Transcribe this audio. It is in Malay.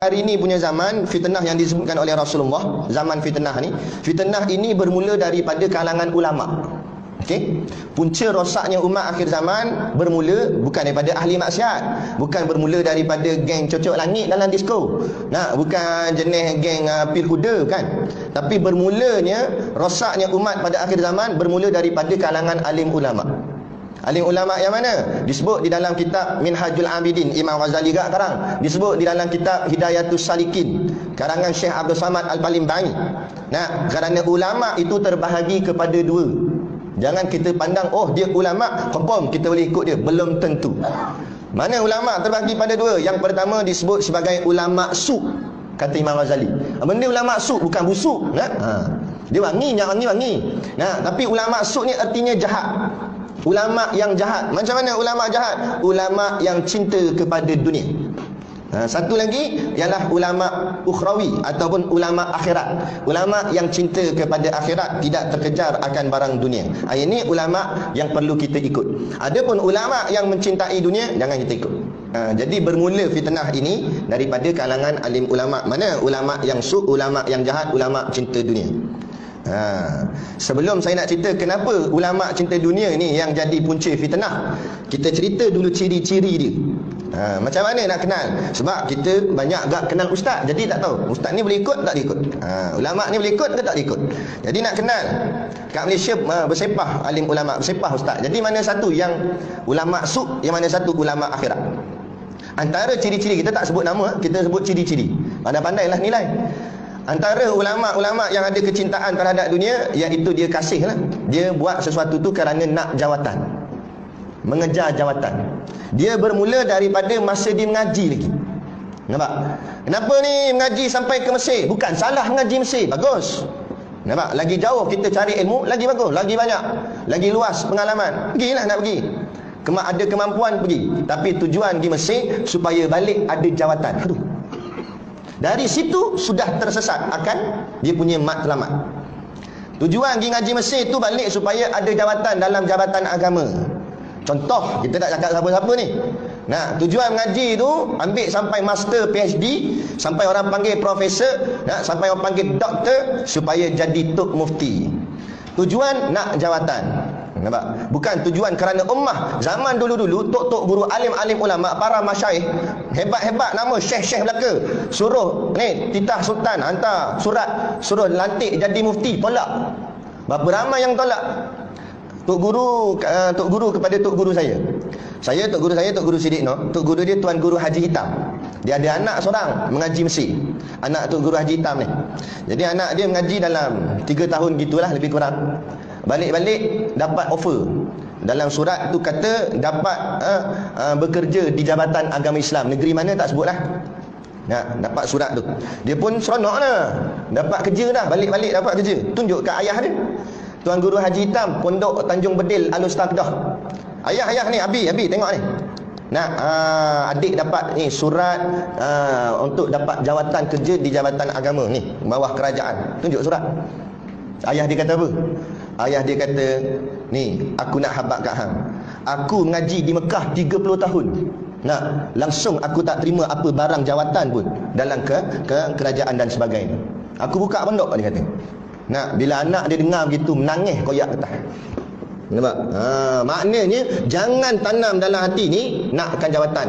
Hari ini punya zaman, fitnah yang disebutkan oleh Rasulullah, zaman fitnah ni, fitnah ini bermula daripada kalangan ulama. Okey, punca rosaknya umat akhir zaman bermula bukan daripada ahli maksiat, bukan bermula daripada geng cocok langit dalam disko. Nah, bukan jenis geng pil kuda, bukan. Tapi bermulanya rosaknya umat pada akhir zaman bermula daripada kalangan alim ulama. Alim ulama yang mana? Disebut di dalam kitab Minhajul Abidin, Imam Ghazali gak karang. Disebut di dalam kitab Hidayatus Salikin, karangan Syekh Abdul Samad Al-Palimbai. Nah, kerana ulama itu terbahagi kepada dua. Jangan kita pandang, oh dia ulama, confirm kita boleh ikut dia. Belum tentu. Mana ulama terbahagi pada dua? Yang pertama disebut sebagai ulama su', kata Imam Ghazali. Benda ulama su' bukan busuk. Dia wangi, yang wangi. Nah, tapi ulama su' ni artinya jahat. Ulama yang jahat. Macam mana ulama jahat? Ulama yang cinta kepada dunia. Satu lagi ialah ulama ukhrawi ataupun ulama akhirat. Ulama yang cinta kepada akhirat, tidak terkejar akan barang dunia. Ini ulama yang perlu kita ikut. Adapun ulama yang mencintai dunia, jangan kita ikut. Jadi bermula fitnah ini daripada kalangan alim ulama. Mana ulama yang su', ulama yang jahat, ulama cinta dunia. Sebelum saya nak cerita kenapa ulama cinta dunia ni yang jadi punca fitnah, kita cerita dulu ciri-ciri dia. Macam mana nak kenal? Sebab kita banyak gak kenal ustaz, jadi tak tahu ustaz ni boleh ikut tak boleh ikut. Ulama ni boleh ikut ke tak boleh ikut. Jadi nak kenal kat Malaysia bersepah alim ulama, bersepah ustaz. Jadi mana satu yang ulama su', yang mana satu ulama akhirat. Antara ciri-ciri, kita tak sebut nama, kita sebut ciri-ciri. Pandai-pandailah nilai. Antara ulama-ulama yang ada kecintaan terhadap dunia, iaitu dia kasih lah. Dia buat sesuatu tu kerana nak jawatan, mengejar jawatan. Dia bermula daripada masa dia mengaji lagi. Nampak? Kenapa ni mengaji sampai ke Mesir? Bukan salah mengaji Mesir, bagus. Nampak? Lagi jauh kita cari ilmu, lagi bagus, lagi banyak, lagi luas pengalaman. Pergilah nak pergi. Ada kemampuan pergi. Tapi tujuan di Mesir supaya balik ada jawatan. Aduh. Dari situ sudah tersesat akan dia punya matlamat. Tujuan pergi ngaji Mesir tu balik supaya ada jawatan dalam jabatan agama. Contoh, kita tak cakap siapa-siapa ni. Nah, tujuan mengaji tu ambil sampai master PhD, sampai orang panggil profesor, sampai orang panggil doktor supaya jadi tok mufti. Tujuan nak jawatan. Nampak? Bukan tujuan kerana ummah. Zaman dulu-dulu tok-tok guru, alim-alim ulama, para masyayikh hebat-hebat nama syekh-syekh belaka, suruh ni titah sultan hantar surat suruh lantik jadi mufti, tolak. Berapa ramai yang tolak? Tok guru kepada tok guru saya. Tok guru Sidik Noh. Tok guru dia Tuan Guru Haji Hitam. Dia ada anak seorang mengaji Mesir. Anak Tok Guru Haji Hitam ni. Jadi anak dia mengaji dalam 3 tahun gitulah lebih kurang. Balik-balik dapat offer. Dalam surat tu kata dapat bekerja di Jabatan Agama Islam. Negeri mana tak sebutlah. Dapat surat tu. Dia pun seronok lah. Dapat kerja dah. Balik-balik dapat kerja. Tunjuk kat ayah dia. Tuan Guru Haji Hitam, Pondok Tanjung Bedil, Al-Ustaqdah. Ayah ni, Abi tengok ni. Adik dapat ni surat untuk dapat jawatan kerja di Jabatan Agama ni, bawah kerajaan. Tunjuk surat. Ayah dia kata apa? Ayah dia kata, ni aku nak habaq kat hang. Aku mengaji di Mekah 30 tahun. Langsung aku tak terima apa barang jawatan pun dalam kerajaan dan sebagainya. Aku buka pondok, dia kata. Bila anak dia dengar begitu, menangis koyak atas. Nampak? Maknanya jangan tanam dalam hati ni nakkan jawatan.